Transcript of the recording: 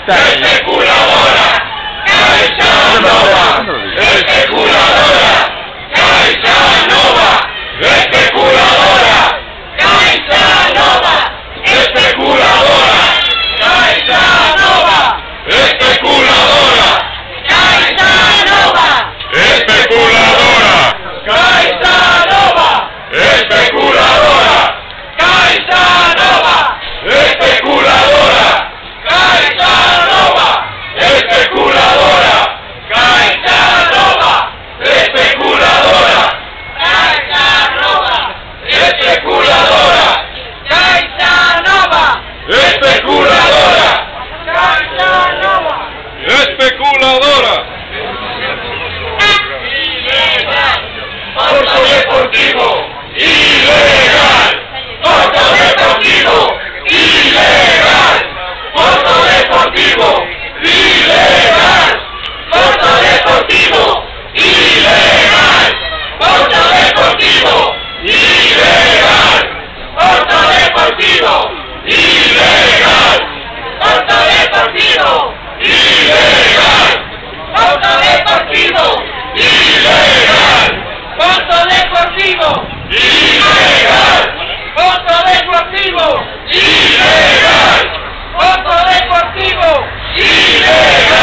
Especuladora, Caixa Nova. Especuladora, Caixa Nova. Especuladora, Caixa Nova. Especuladora, Caixa Nova. Especuladora, Caixa Nova. Especuladora, Caixa Nova. Especuladora, Caixa Nova. Especuladora, Caixa Nova. Especuladora, Caixa Nova. Especuladora, Caixa Nova. Especuladora, Caixa Nova. Especuladora, Caixa Nova. Especuladora. Ilegal. Porto deportivo. Ilegal. Porto deportivo. Ilegal. Porto deportivo. Ilegal. Porto deportivo. Ilegal. Porto deportivo. Ilegal. Porto deportivo. Ilegal. Porto deportivo. Ilegal. Porto deportivo. Ilegal. Porto deportivo. Ilegal. Porto deportivo. Ilegal. Porto deportivo. Ilegal.